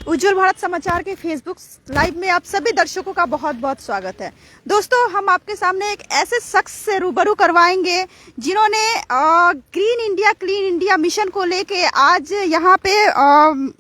उज्जवल भारत समाचार के Facebook live में आप सभी दर्शकों का बहुत बहुत स्वागत है। दोस्तों, हम आपके सामने एक ऐसे शख्स से रूबरू करवाएंगे जिन्होंने green India clean India mission को लेके आज यहाँ पे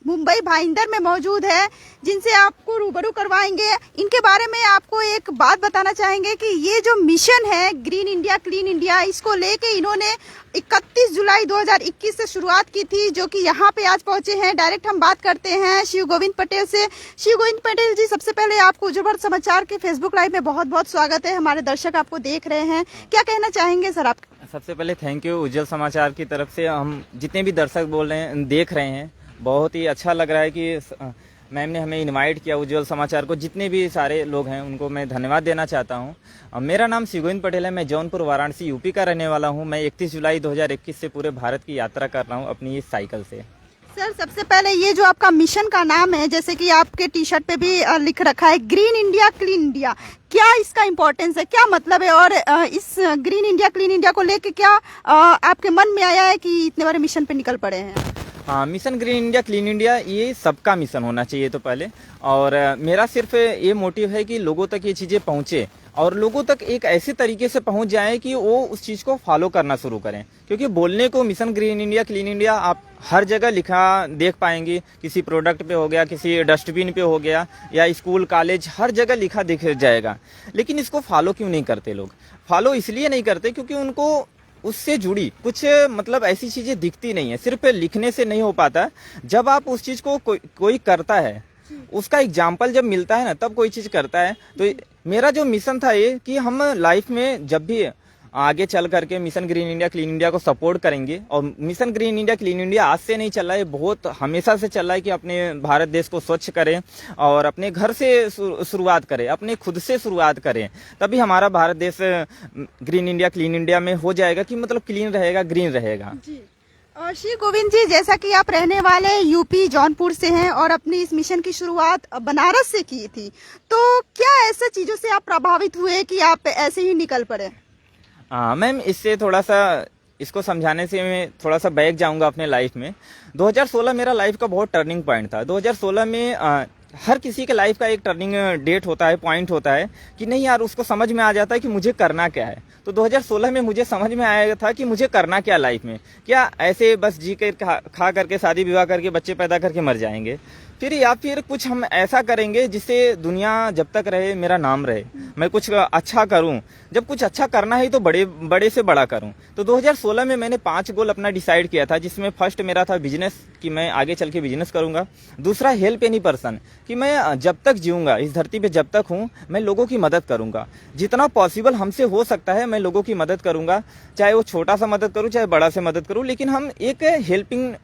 मुंबई भाईंदर में मौजूद है, जिनसे आपको रूबरू करवाएंगे। इनके बारे में आपको एक बात बताना चाहेंगे कि ये जो मिशन है ग्रीन इंडिया क्लीन इंडिया, इसको लेके इन्होंने 31 जुलाई 2021 से शुरुआत की थी, जो कि यहाँ पे आज पहुंचे हैं। डायरेक्ट हम बात करते हैं शिव गोविंद पटेल से। शिव गोविंद पटेल जी, सबसे पहले आपको उज्जवल भारत समाचार के फेसबुक लाइव में बहुत बहुत स्वागत है। हमारे दर्शक आपको देख रहे हैं, क्या कहना चाहेंगे सर आप? सबसे पहले थैंक यू उज्जवल समाचार की तरफ से। हम जितने भी दर्शक बोल रहे हैं, देख रहे हैं, बहुत ही अच्छा लग रहा है कि मैम ने हमें इनवाइट किया उज्जवल समाचार को। जितने भी सारे लोग हैं उनको मैं धन्यवाद देना चाहता हूं। मेरा नाम शिव गोविंद पटेल है। मैं जौनपुर वाराणसी यूपी का रहने वाला हूं। मैं 31 जुलाई 2021 से पूरे भारत की यात्रा कर रहा हूं अपनी इस साइकिल से। सर, सबसे पहले ये जो आपका मिशन का नाम है, जैसे कि आपके टी शर्ट पे भी लिख रखा है ग्रीन इंडिया क्लीन इंडिया, क्या इसका इम्पोर्टेंस है, क्या मतलब है? और इस ग्रीन इंडिया क्लीन इंडिया को लेके क्या आपके मन में आया है कि इतने बड़े मिशन पे निकल पड़े हैं? हाँ, mission green India clean India ये सबका मिशन होना चाहिए तो पहले। और मेरा सिर्फ ये मोटिव है कि लोगों तक ये चीज़ें पहुँचे और लोगों तक एक ऐसे तरीके से पहुँच जाए कि वो उस चीज़ को फॉलो करना शुरू करें। क्योंकि बोलने को mission green India clean India आप हर जगह लिखा देख पाएंगे। किसी प्रोडक्ट पे हो गया, किसी डस्टबिन पे हो गया, या स्कूल कॉलेज, हर जगह लिखा दिख जाएगा। लेकिन इसको फॉलो क्यों नहीं करते लोग? फॉलो इसलिए नहीं करते क्योंकि उनको उससे जुड़ी कुछ मतलब ऐसी चीजें दिखती नहीं है। सिर्फ लिखने से नहीं हो पाता। जब आप उस चीज को कोई करता है, उसका एग्जाम्पल जब मिलता है ना, तब कोई चीज करता है। तो मेरा जो मिशन था ये कि हम लाइफ में जब भी आगे चल करके mission green India clean India को सपोर्ट करेंगे। और mission green India clean India आज से नहीं चल रहा है, बहुत हमेशा से चल रहा है कि अपने भारत देश को स्वच्छ करें और अपने घर से शुरुआत करें, अपने खुद से शुरुआत करें। तभी हमारा भारत देश ग्रीन इंडिया क्लीन इंडिया में हो जाएगा कि मतलब क्लीन रहेगा, ग्रीन रहेगा। और श्री गोविंद जी, जैसा कि आप रहने वाले यूपी जौनपुर से हैं और अपनी इस मिशन की शुरुआत बनारस से की थी, तो क्या ऐसे चीजों से आप प्रभावित हुए कि आप ऐसे ही निकल पड़े? मैम, इससे थोड़ा सा इसको समझाने से मैं थोड़ा सा बैक जाऊंगा अपने लाइफ में। 2016 मेरा लाइफ का बहुत टर्निंग पॉइंट था। 2016 में हर किसी के लाइफ का एक टर्निंग डेट होता है, पॉइंट होता है कि नहीं यार, उसको समझ में आ जाता है कि मुझे करना क्या है। तो 2016 में मुझे समझ में आया था कि मुझे करना क्या लाइफ में, क्या ऐसे बस जी कर खा करके शादी विवाह करके बच्चे पैदा करके मर जाएंगे फिर, या फिर कुछ हम ऐसा करेंगे जिससे दुनिया जब तक रहे मेरा नाम रहे, मैं कुछ अच्छा करूं। जब कुछ अच्छा करना है तो बड़े से बड़ा करूं। तो 2016 में मैंने 5 गोल अपना डिसाइड किया था, जिसमें फर्स्ट मेरा था बिजनेस, कि मैं आगे चल के बिजनेस करूंगा। दूसरा हेल्प एनी पर्सन, कि मैं जब तक जीऊंगा इस धरती पे, जब तक हूं, मैं लोगों की मदद करूंगा। जितना पॉसिबल हमसे हो सकता है मैं लोगों की मदद करूंगा, चाहे वो छोटा सा मदद करूं चाहे बड़ा से मदद करूं, लेकिन हम एक हेल्पिंग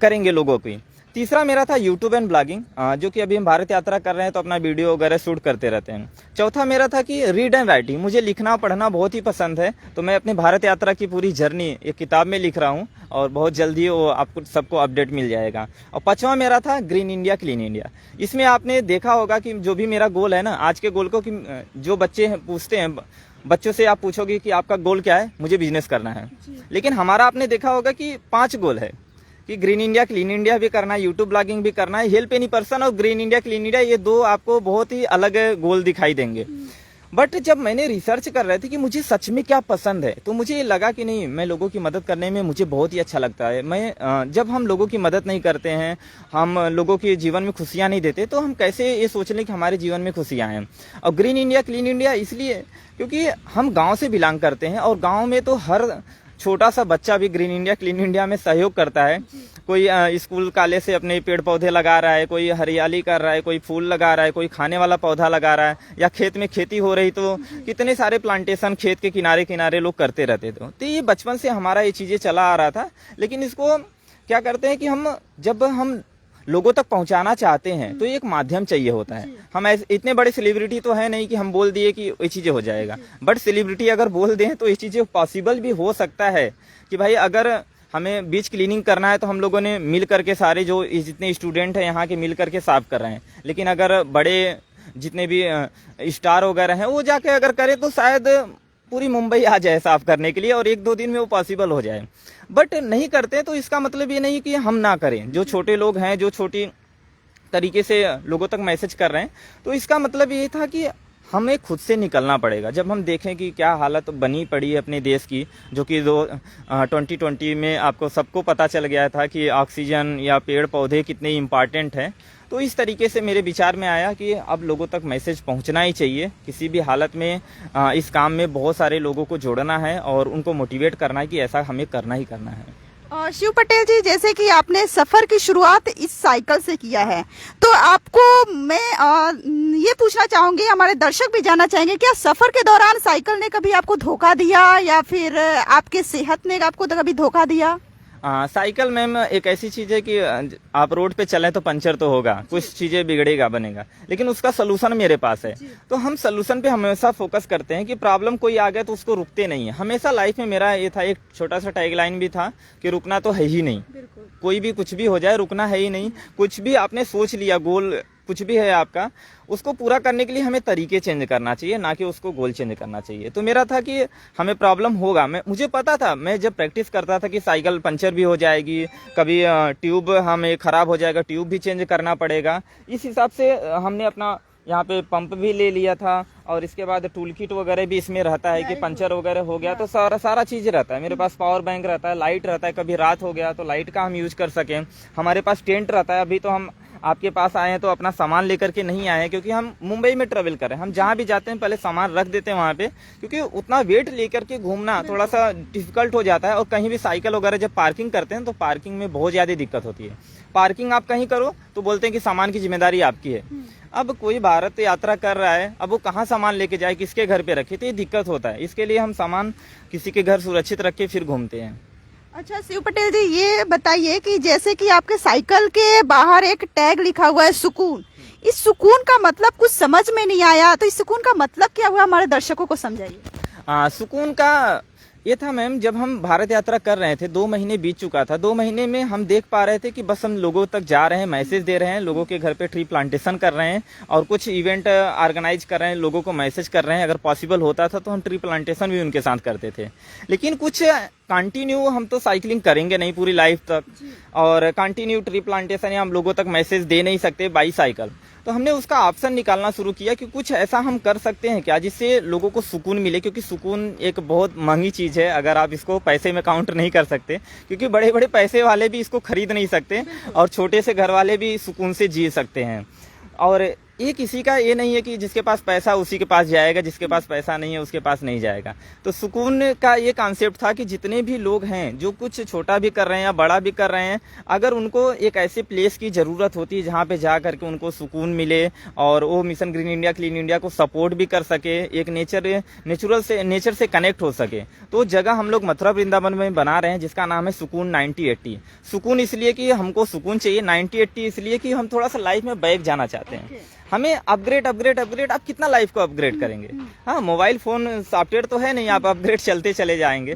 करेंगे लोगों की। तीसरा मेरा था यूट्यूब एंड ब्लॉगिंग, जो कि अभी हम भारत यात्रा कर रहे हैं तो अपना वीडियो वगैरह शूट करते रहते हैं। चौथा मेरा था कि रीड एंड राइटिंग, मुझे लिखना पढ़ना बहुत ही पसंद है, तो मैं अपने भारत यात्रा की पूरी जर्नी एक किताब में लिख रहा हूँ और बहुत जल्दी वो आपको सबको अपडेट मिल जाएगा। और 5वां मेरा था ग्रीन इंडिया क्लीन इंडिया। इसमें आपने देखा होगा कि जो भी मेरा गोल है ना, आज के गोल को, कि जो बच्चे पूछते हैं, बच्चों से आप पूछोगे कि आपका गोल क्या है, मुझे बिजनेस करना है। लेकिन हमारा आपने देखा होगा कि 5 गोल है, कि ग्रीन इंडिया क्लीन इंडिया भी करना है, यूट्यूब ब्लॉगिंग भी करना है, हेल्प एनी पर्सन और ग्रीन इंडिया क्लीन इंडिया। ये 2 आपको बहुत ही अलग गोल दिखाई देंगे। बट जब मैंने रिसर्च कर रहे थे कि मुझे सच में क्या पसंद है, तो मुझे ये लगा कि नहीं, मैं लोगों की मदद करने में मुझे बहुत ही अच्छा लगता है। मैं जब हम लोगों की मदद नहीं करते हैं, हम लोगों के जीवन में खुशियाँ नहीं देते, तो हम कैसे ये सोच लें कि हमारे जीवन में खुशियाँ हैं। और ग्रीन इंडिया क्लीन इंडिया इसलिए क्योंकि हम गाँव से बिलोंग करते हैं, और गाँव में तो हर छोटा सा बच्चा भी ग्रीन इंडिया क्लीन इंडिया में सहयोग करता है। कोई स्कूल कॉलेज से अपने पेड़ पौधे लगा रहा है, कोई हरियाली कर रहा है, कोई फूल लगा रहा है, कोई खाने वाला पौधा लगा रहा है, या खेत में खेती हो रही तो कितने सारे प्लांटेशन खेत के किनारे किनारे लोग करते रहते थे। तो ये बचपन से हमारा ये चीजें चला आ रहा था। लेकिन इसको क्या करते हैं कि जब हम लोगों तक पहुंचाना चाहते हैं तो एक माध्यम चाहिए होता है। हम इतने बड़े सेलिब्रिटी तो है नहीं कि हम बोल दिए कि ये चीजें हो जाएगा, बट सेलिब्रिटी अगर बोल दें तो ये चीजें पॉसिबल भी हो सकता है। कि भाई अगर हमें बीच क्लीनिंग करना है तो हम लोगों ने मिल करके, सारे जो जितने स्टूडेंट हैं यहाँ के मिल करके साफ कर रहे हैं। लेकिन अगर बड़े जितने भी स्टार वगैरह हैं वो जाके अगर करें तो शायद पूरी मुंबई आ जाए साफ करने के लिए, और 1-2 दिन में वो पॉसिबल हो जाए। बट नहीं करते तो इसका मतलब ये नहीं कि हम ना करें। जो छोटे लोग हैं, जो छोटी तरीके से लोगों तक मैसेज कर रहे हैं। तो इसका मतलब ये था कि हमें खुद से निकलना पड़ेगा। जब हम देखें कि क्या हालत बनी पड़ी है अपने देश की, जो कि 2020 में आपको सबको पता चल गया था कि ऑक्सीजन या पेड़ पौधे कितने इम्पॉर्टेंट हैं, तो इस तरीके से मेरे विचार में आया कि अब लोगों तक मैसेज पहुंचना ही चाहिए। किसी भी हालत में इस काम में बहुत सारे लोगों को जोड़ना है और उनको मोटिवेट करना है कि ऐसा हमें करना ही करना है। शिव पटेल जी, जैसे कि आपने सफर की शुरुआत इस साइकिल से किया है, तो आपको मैं ये पूछना चाहूंगी, हमारे दर्शक भी जानना चाहेंगे, क्या सफर के दौरान साइकिल ने कभी आपको धोखा दिया या फिर आपके सेहत ने आपको कभी धोखा दिया? साइकिल मैम एक ऐसी चीज है कि आप रोड पे चलें तो पंचर तो होगा, कुछ चीजें बिगड़ेगा बनेगा, लेकिन उसका सलूशन मेरे पास है। तो हम सलूशन पे हमेशा फोकस करते हैं कि प्रॉब्लम कोई आ गया तो उसको रुकते नहीं है। हमेशा लाइफ में मेरा ये था, एक छोटा सा टैगलाइन भी था कि रुकना तो है ही नहीं। कोई भी कुछ भी हो जाए, रुकना है ही नहीं। कुछ भी आपने सोच लिया, गोल कुछ भी है आपका, उसको पूरा करने के लिए हमें तरीके चेंज करना चाहिए, ना कि उसको गोल चेंज करना चाहिए। तो मेरा था कि हमें प्रॉब्लम होगा, मुझे पता था। मैं जब प्रैक्टिस करता था कि साइकिल पंचर भी हो जाएगी, कभी ट्यूब हमें खराब हो जाएगा, ट्यूब भी चेंज करना पड़ेगा। इस हिसाब से हमने अपना यहाँ पे पंप भी ले लिया था और इसके बाद टूल किट वगैरह भी इसमें रहता है कि पंचर वगैरह हो गया तो सारा चीज रहता है। मेरे पास पावर बैंक रहता है, लाइट रहता है, कभी रात हो गया तो लाइट का हम यूज कर सकें। हमारे पास टेंट रहता है। अभी तो हम आपके पास आए हैं तो अपना सामान लेकर के नहीं आए हैं, क्योंकि हम मुंबई में ट्रेवल कर रहे हैं। हम जहाँ भी जाते हैं पहले सामान रख देते हैं वहाँ पे, क्योंकि उतना वेट लेकर के घूमना थोड़ा सा डिफिकल्ट हो जाता है। और कहीं भी साइकिल वगैरह जब पार्किंग करते हैं तो पार्किंग में बहुत ज्यादा दिक्कत होती है। पार्किंग आप कहीं करो तो बोलते हैं कि सामान की जिम्मेदारी आपकी है। अब कोई भारत यात्रा कर रहा है, अब वो कहाँ सामान लेके जाए, किसके घर पे रखे, तो ये दिक्कत होता है। इसके लिए हम सामान किसी के घर सुरक्षित रख के फिर घूमते हैं। अच्छा शिव पटेल जी, ये बताइए कि जैसे कि आपके साइकिल के बाहर एक टैग लिखा हुआ है सुकून, इस सुकून का मतलब कुछ समझ में नहीं आया, तो इस सुकून का मतलब क्या हुआ, हमारे दर्शकों को समझाइए। सुकून का ये था मैम, जब हम भारत यात्रा कर रहे थे, 2 महीने बीत चुका था। 2 महीने में हम देख पा रहे थे कि बस हम लोगों तक जा रहे हैं, मैसेज दे रहे हैं, लोगों के घर पे ट्री प्लांटेशन कर रहे हैं और कुछ इवेंट ऑर्गेनाइज कर रहे हैं, लोगों को मैसेज कर रहे हैं। अगर पॉसिबल होता था तो हम ट्री प्लांटेशन भी उनके साथ करते थे। लेकिन कुछ कंटिन्यू हम तो साइकिलिंग करेंगे नहीं पूरी लाइफ तक, और कंटिन्यू ट्री प्लांटेशन या हम लोगों तक मैसेज दे नहीं सकते बाई साइकिल। तो हमने उसका ऑप्शन निकालना शुरू किया कि कुछ ऐसा हम कर सकते हैं क्या जिससे लोगों को सुकून मिले, क्योंकि सुकून एक बहुत महंगी चीज है अगर आप इसको पैसे में काउंट नहीं कर सकते, क्योंकि बड़े बड़े पैसे वाले भी इसको खरीद नहीं सकते और छोटे से घर वाले भी सुकून से जी सकते हैं। और ये किसी का ये नहीं है कि जिसके पास पैसा उसी के पास जाएगा, जिसके पास पैसा नहीं है उसके पास नहीं जाएगा। तो सुकून का ये कॉन्सेप्ट था कि जितने भी लोग हैं जो कुछ छोटा भी कर रहे हैं या बड़ा भी कर रहे हैं, अगर उनको एक ऐसे प्लेस की जरूरत होती है जहाँ पे जा करके उनको सुकून मिले और वो mission green India clean India को सपोर्ट भी कर सके, एक नेचर से कनेक्ट हो सके, तो जगह हम लोग मथुरा वृंदावन में बना रहे हैं जिसका नाम है सुकून 9080। सुकून इसलिए कि हमको सुकून चाहिए, 9080 इसलिए कि हम थोड़ा सा लाइफ में बैक जाना चाहते हैं। हमें अपग्रेड आप कितना लाइफ को अपग्रेड करेंगे। हाँ, मोबाइल फोन सॉफ्टवेयर तो है नहीं, आप अपग्रेड चलते चले जाएंगे।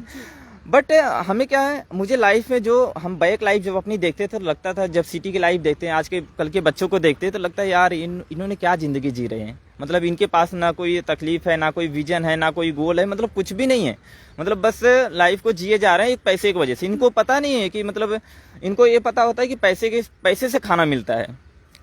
बट हमें क्या है, मुझे लाइफ में जो हम बैक लाइफ जब अपनी देखते थे तो लगता था, जब सिटी की लाइफ देखते हैं, आज के कल के बच्चों को देखते हैं तो लगता है यार इन्होंने क्या जिंदगी जी रहे हैं। मतलब इनके पास ना कोई तकलीफ है, ना कोई विजन है, ना कोई गोल है, मतलब कुछ भी नहीं है। मतलब बस लाइफ को जिए जा रहे हैं एक पैसे की वजह से। इनको पता नहीं है कि मतलब इनको ये पता होता है कि पैसे से खाना मिलता है।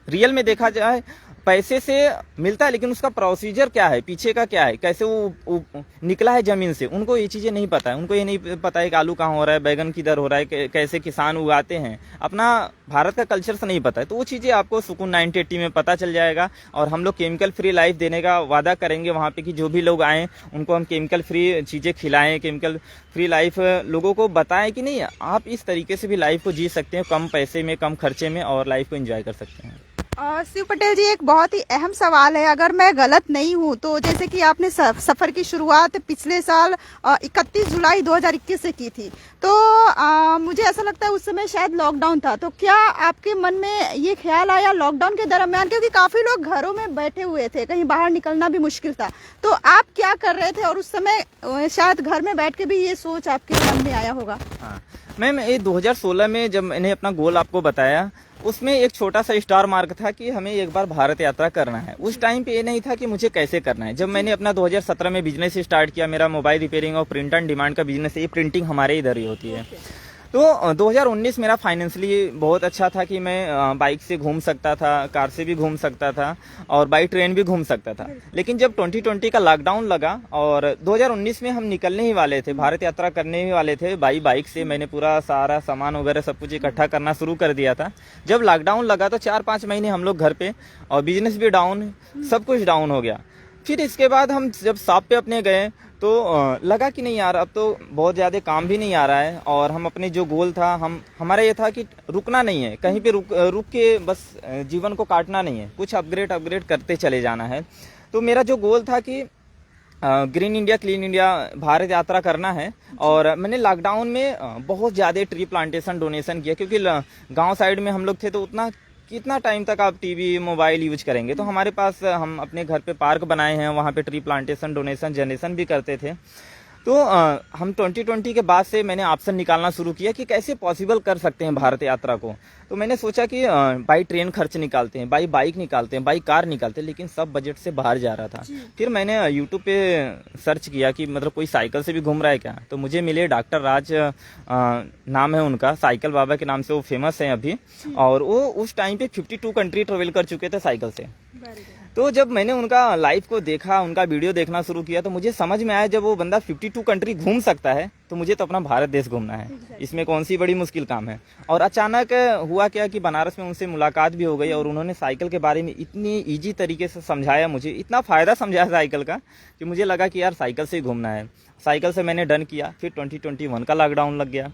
रियल में देखा जाए पैसे से मिलता है, लेकिन उसका प्रोसीजर क्या है, पीछे का क्या है, कैसे वो निकला है जमीन से, उनको ये चीजें नहीं पता है। उनको ये नहीं पता है कि आलू कहाँ हो रहा है, बैगन किधर हो रहा है, कैसे किसान उगाते हैं, अपना भारत का कल्चर से नहीं पता है। तो वो चीजें आपको सुकून 9080 में पता चल जाएगा। और हम लोग केमिकल फ्री लाइफ देने का वादा करेंगे वहाँ पे कि जो भी लोग आए उनको हम केमिकल फ्री चीजें खिलाएं, केमिकल फ्री लाइफ लोगों को बताएं कि नहीं आप इस तरीके से भी लाइफ को जी सकते हैं, कम पैसे में, कम खर्चे में, और लाइफ को एंजॉय कर सकते हैं। शिव पटेल जी, एक बहुत ही अहम सवाल है, अगर मैं गलत नहीं हूँ तो जैसे कि आपने सफर की शुरुआत पिछले साल 31 जुलाई 2021 से की थी, तो मुझे ऐसा लगता है उस समय शायद लॉकडाउन था। तो क्या आपके मन में ये ख्याल आया लॉकडाउन के दरमियान, क्योंकि काफी लोग घरों में बैठे हुए थे, कहीं बाहर निकलना भी मुश्किल था, तो आप क्या कर रहे थे और उस समय शायद घर में बैठ के भी ये सोच आपके मन में आया होगा? हाँ मैम, ये 2016 में जब मैंने अपना गोल आपको बताया, उसमें एक छोटा सा स्टार मार्क था कि हमें एक बार भारत यात्रा करना है। उस टाइम पे ये नहीं था कि मुझे कैसे करना है। जब मैंने अपना 2017 में बिजनेस स्टार्ट किया, मेरा मोबाइल रिपेयरिंग और प्रिंट एंड डिमांड का बिजनेस है, ये प्रिंटिंग हमारे इधर ही होती है। तो 2019 मेरा फाइनेंशियली बहुत अच्छा था कि मैं बाइक से घूम सकता था, कार से भी घूम सकता था और बाई ट्रेन भी घूम सकता था। लेकिन जब 2020 का लॉकडाउन लगा और 2019 में हम निकलने ही वाले थे, भारत यात्रा करने ही वाले थे बाइक से, मैंने पूरा सारा सामान वगैरह सब कुछ इकट्ठा करना शुरू कर दिया था। जब लॉकडाउन लगा तो 4-5 महीने हम लोग घर पे और बिजनेस भी डाउन, सब कुछ डाउन हो गया। फिर इसके बाद हम जब शॉप पे अपने गए तो लगा कि नहीं यार, अब तो बहुत ज़्यादा काम भी नहीं आ रहा है और हम अपने जो गोल था, हमारा ये था कि रुकना नहीं है, कहीं पे रुक के बस जीवन को काटना नहीं है, कुछ अपग्रेड करते चले जाना है। तो मेरा जो गोल था कि green India clean India Bharat यात्रा करना है और मैंने लॉकडाउन में बहुत ज़्यादा ट्री प्लांटेशन डोनेशन किया, क्योंकि गांव साइड में हम लोग थे तो उतना कितना टाइम तक आप टीवी मोबाइल यूज करेंगे। तो हमारे पास हम अपने घर पे पार्क बनाए हैं, वहाँ पे ट्री प्लांटेशन डोनेशन जनरेशन भी करते थे। तो हम 2020 के बाद से मैंने ऑप्शन निकालना शुरू किया कि कैसे पॉसिबल कर सकते हैं भारत यात्रा को। तो मैंने सोचा कि बाई ट्रेन खर्च निकालते हैं, बाई बाइक निकालते हैं, बाई कार निकालते हैं, लेकिन सब बजट से बाहर जा रहा था। फिर मैंने यूट्यूब पे सर्च किया कि मतलब कोई साइकिल से भी घूम रहा है क्या। तो मुझे मिले डॉक्टर राज, नाम है उनका, साइकिल बाबा के नाम से वो फेमस हैं अभी, और वो उस टाइम पे 52 कंट्री ट्रेवल कर चुके थे साइकिल से। तो जब मैंने उनका लाइव को देखा, उनका वीडियो देखना शुरू किया, तो मुझे समझ में आया जब वो बंदा 52 कंट्री घूम सकता है तो मुझे तो अपना भारत देश घूमना है, इसमें कौन सी बड़ी मुश्किल काम है। और अचानक हुआ क्या कि बनारस में उनसे मुलाकात भी हो गई और उन्होंने साइकिल के बारे में इतनी ईजी तरीके से समझाया, मुझे इतना फ़ायदा समझाया साइकिल का कि मुझे लगा कि यार साइकिल से ही घूमना है। साइकिल से मैंने डन किया। फिर 2021 का लॉकडाउन लग गया।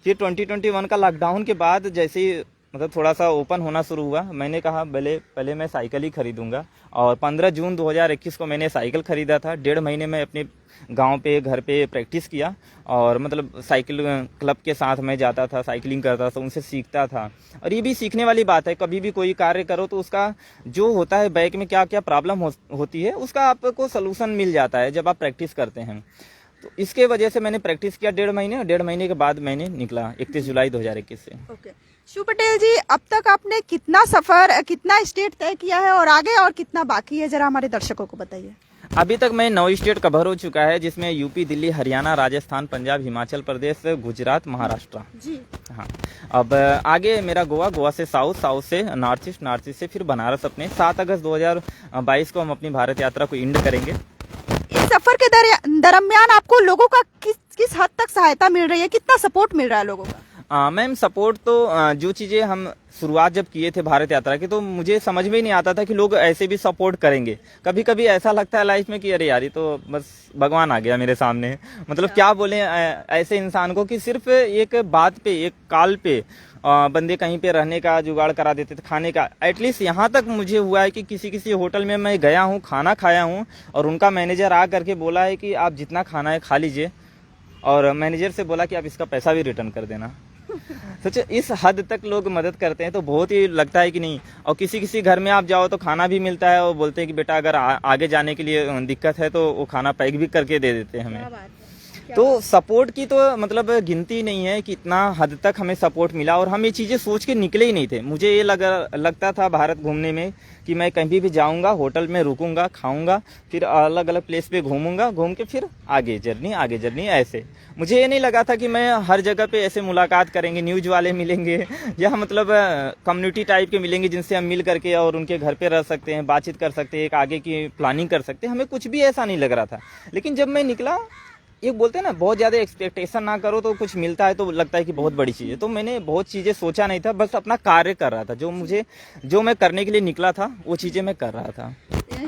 फिर 2021 का लॉकडाउन के बाद जैसे ही मतलब थोड़ा सा ओपन होना शुरू हुआ, मैंने कहा पहले मैं साइकिल ही खरीदूंगा। और 15 जून 2021 को मैंने साइकिल खरीदा था। 1.5 महीने में अपने गांव पे घर पे प्रैक्टिस किया और मतलब साइकिल क्लब के साथ मैं जाता था, साइकिलिंग करता था, उनसे सीखता था। और ये भी सीखने वाली बात है, कभी भी कोई कार्य करो तो उसका जो होता है बैक में क्या क्या प्रॉब्लम होती है उसका आपको सोल्यूशन मिल जाता है जब आप प्रैक्टिस करते हैं। तो इसके वजह से मैंने प्रैक्टिस किया 1.5 महीने, और 1.5 महीने के बाद मैंने निकला 31 जुलाई 2021 से। ओके शिव पटेल जी, अब तक आपने कितना सफर, कितना स्टेट तय किया है और आगे और कितना बाकी है, जरा हमारे दर्शकों को बताइए। अभी तक मैं 9 स्टेट कवर हो चुका है, जिसमें यूपी, दिल्ली, हरियाणा, राजस्थान, पंजाब, हिमाचल प्रदेश, गुजरात, महाराष्ट्र जी। हाँ, अब आगे मेरा गोवा से साउथ से नॉर्थ ईस्ट से फिर बनारस। अपने 7 अगस्त 2022 को हम अपनी भारत यात्रा को एंड करेंगे। इस सफर के दरमियान आपको लोगों का किस हद तक सहायता मिल रही है, कितना सपोर्ट मिल रहा है लोगों का? मैम सपोर्ट तो जो चीज़ें हम शुरुआत जब किए थे भारत यात्रा की, तो मुझे समझ में ही नहीं आता था कि लोग ऐसे भी सपोर्ट करेंगे। कभी कभी ऐसा लगता है लाइफ में कि अरे यार, ये तो बस भगवान आ गया मेरे सामने। मतलब क्या बोले ऐसे इंसान को कि सिर्फ एक बात पे, एक कॉल पे बंदे कहीं पे रहने का जुगाड़ करा देते थे, खाने का। एटलीस्ट यहाँ तक मुझे हुआ है कि किसी होटल में मैं गया हूँ, खाना खाया हूँ और उनका मैनेजर आ करके बोला है कि आप जितना खाना है खा लीजिए, और मैनेजर से बोला कि आप इसका पैसा भी रिटर्न कर देना। सोचो इस हद तक लोग मदद करते हैं, तो बहुत ही लगता है कि नहीं। और किसी घर में आप जाओ तो खाना भी मिलता है और बोलते हैं कि बेटा अगर आगे जाने के लिए दिक्कत है तो वो खाना पैक भी करके दे देते हैं हमें। तो सपोर्ट की तो मतलब गिनती नहीं है कि इतना हद तक हमें सपोर्ट मिला, और हम ये चीज़ें सोच के निकले ही नहीं थे। मुझे ये लगता था भारत घूमने में कि मैं कहीं भी जाऊंगा, होटल में रुकूंगा, खाऊंगा, फिर अलग अलग प्लेस पे घूमूंगा, घूम के फिर आगे जर्नी ऐसे। मुझे ये नहीं लगा था कि मैं हर जगह पे ऐसे मुलाकात करेंगे, न्यूज वाले मिलेंगे या मतलब कम्युनिटी टाइप के मिलेंगे जिनसे हम मिल करके और उनके घर पे रह सकते हैं, बातचीत कर सकते हैं, एक आगे की प्लानिंग कर सकते हैं। हमें कुछ भी ऐसा नहीं लग रहा था। लेकिन जब मैं निकला, ये बोलते हैं ना, बहुत ज़्यादा एक्सपेक्टेशन ना करो तो कुछ मिलता है तो लगता है कि बहुत बड़ी चीज़ है। तो मैंने बहुत चीज़ें सोचा नहीं था, बस अपना कार्य कर रहा था। जो मैं करने के लिए निकला था वो चीज़ें मैं कर रहा था।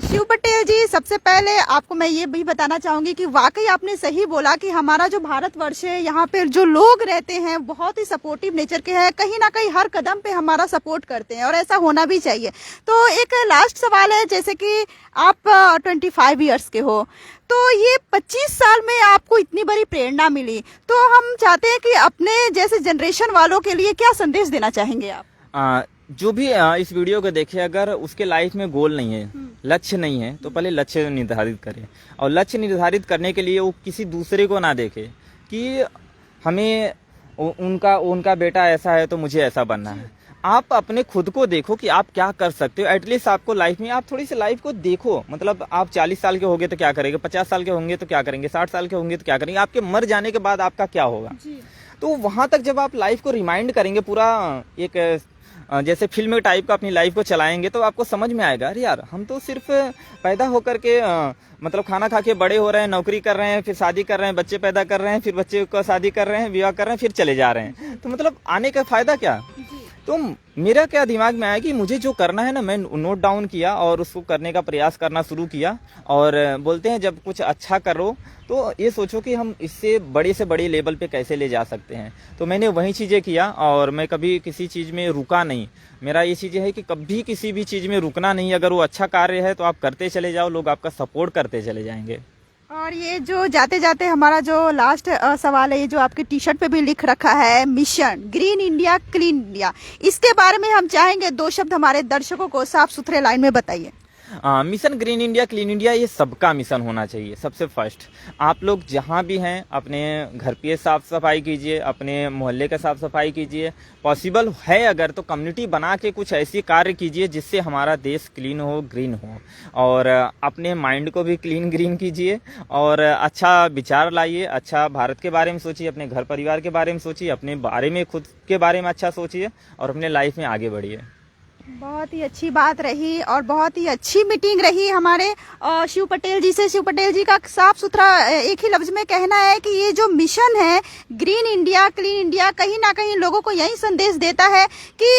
शिव पटेल जी, सबसे पहले आपको मैं ये भी बताना चाहूंगी कि वाकई आपने सही बोला कि हमारा जो भारतवर्ष है, यहाँ पे जो लोग रहते हैं बहुत ही सपोर्टिव नेचर के हैं, कहीं ना कहीं हर कदम पे हमारा सपोर्ट करते हैं और ऐसा होना भी चाहिए। तो एक लास्ट सवाल है, जैसे कि आप 25 ईयर्स के हो, तो ये 25 साल में आपको इतनी बड़ी प्रेरणा मिली, तो हम चाहते हैं कि अपने जैसे जनरेशन वालों के लिए क्या संदेश देना चाहेंगे आप? जो भी इस वीडियो को देखे, अगर उसके लाइफ में गोल नहीं है, लक्ष्य नहीं है, तो पहले लक्ष्य निर्धारित करें। और लक्ष्य निर्धारित करने के लिए वो किसी दूसरे को ना देखे कि हमें उनका बेटा ऐसा है तो मुझे ऐसा बनना है। आप अपने खुद को देखो कि आप क्या कर सकते हो। एटलीस्ट आपको लाइफ में, आप थोड़ी सी लाइफ को देखो। मतलब आप 40 साल के होंगे तो क्या करेंगे, 50 साल के होंगे तो क्या करेंगे, 60 साल के होंगे तो क्या करेंगे, आपके मर जाने के बाद आपका क्या होगा। तो वहाँ तक जब आप लाइफ को रिमाइंड करेंगे, पूरा एक जैसे फिल्म टाइप का अपनी लाइफ को चलाएंगे, तो आपको समझ में आएगा अरे यार हम तो सिर्फ पैदा होकर के मतलब खाना खा के बड़े हो रहे हैं, नौकरी कर रहे हैं, फिर शादी कर रहे हैं, बच्चे पैदा कर रहे हैं, फिर बच्चे को शादी कर रहे हैं, विवाह कर रहे हैं, फिर चले जा रहे हैं, तो मतलब आने का फायदा क्या। तो मेरा क्या दिमाग में आया कि मुझे जो करना है ना, मैं नोट डाउन किया और उसको करने का प्रयास करना शुरू किया। और बोलते हैं जब कुछ अच्छा करो तो ये सोचो कि हम इससे बड़े से बड़े लेवल पे कैसे ले जा सकते हैं। तो मैंने वही चीज़ें किया और मैं कभी किसी चीज़ में रुका नहीं। मेरा ये चीज़ें है कि कभी किसी भी चीज़ में रुकना नहीं। अगर वो अच्छा कार्य है तो आप करते चले जाओ, लोग आपका सपोर्ट करते चले जाएंगे। और ये जो जाते जाते हमारा जो लास्ट सवाल है, ये जो आपके टी शर्ट पे भी लिख रखा है mission green India clean India, इसके बारे में हम चाहेंगे 2 शब्द हमारे दर्शकों को साफ सुथरे लाइन में बताइए। Mission green India clean India ये सबका मिशन होना चाहिए। सबसे फर्स्ट आप लोग जहाँ भी हैं अपने घर पे साफ सफाई कीजिए, अपने मोहल्ले का साफ सफाई कीजिए, पॉसिबल है अगर तो कम्युनिटी बना के कुछ ऐसी कार्य कीजिए जिससे हमारा देश क्लीन हो, ग्रीन हो। और अपने माइंड को भी क्लीन ग्रीन कीजिए और अच्छा विचार लाइए, अच्छा भारत के बारे में सोचिए, अपने घर परिवार के बारे में सोचिए, अपने बारे में खुद के बारे में अच्छा सोचिए और अपने लाइफ में आगे बढ़िए। बहुत ही अच्छी बात रही और बहुत ही अच्छी मीटिंग रही हमारे शिव पटेल जी से। शिव पटेल जी का साफ सुथरा एक ही लफ्ज में कहना है कि ये जो मिशन है ग्रीन इंडिया क्लीन इंडिया, कहीं ना कहीं लोगों को यही संदेश देता है कि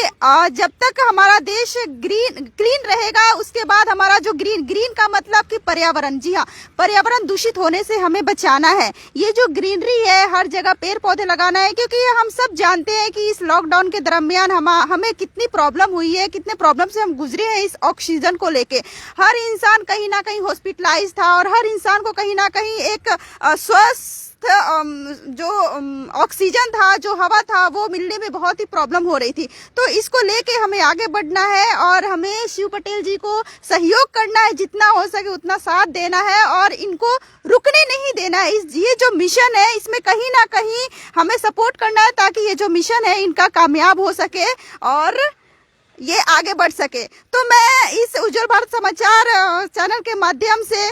जब तक हमारा देश क्लीन रहेगा, उसके बाद हमारा जो ग्रीन का मतलब कि पर्यावरण, जी हाँ, पर्यावरण दूषित होने से हमें बचाना है। ये जो ग्रीनरी है हर जगह पेड़ पौधे लगाना है, क्योंकि हम सब जानते हैं कि इस लॉकडाउन के दरमियान हमें कितनी प्रॉब्लम हुई है, कितने प्रॉब्लम से हम गुजरे हैं इस ऑक्सीजन को लेके। हर इंसान कहीं ना कहीं हॉस्पिटलाइज था और हर इंसान को कहीं ना कहीं एक स्वस्थ जो ऑक्सीजन था, जो हवा था, वो मिलने में बहुत ही प्रॉब्लम हो रही थी। तो इसको लेके हमें आगे बढ़ना है और हमें शिव पटेल जी को सहयोग करना है, जितना हो सके उतना साथ देना है और इनको रुकने नहीं देना है। ये जो मिशन है इसमें कहीं ना कहीं हमें सपोर्ट करना है ताकि ये जो मिशन है इनका कामयाब हो सके और ये आगे बढ़ सके। तो मैं इस उज्जवल भारत समाचार चैनल के माध्यम से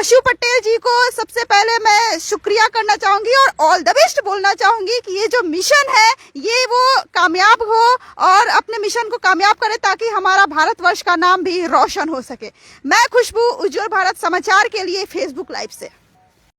शिव पटेल जी को सबसे पहले मैं शुक्रिया करना चाहूंगी और ऑल द बेस्ट बोलना चाहूंगी कि ये जो मिशन है ये वो कामयाब हो और अपने मिशन को कामयाब करे ताकि हमारा भारतवर्ष का नाम भी रोशन हो सके। मैं खुशबू, उज्जवल भारत समाचार के लिए फेसबुक लाइव से।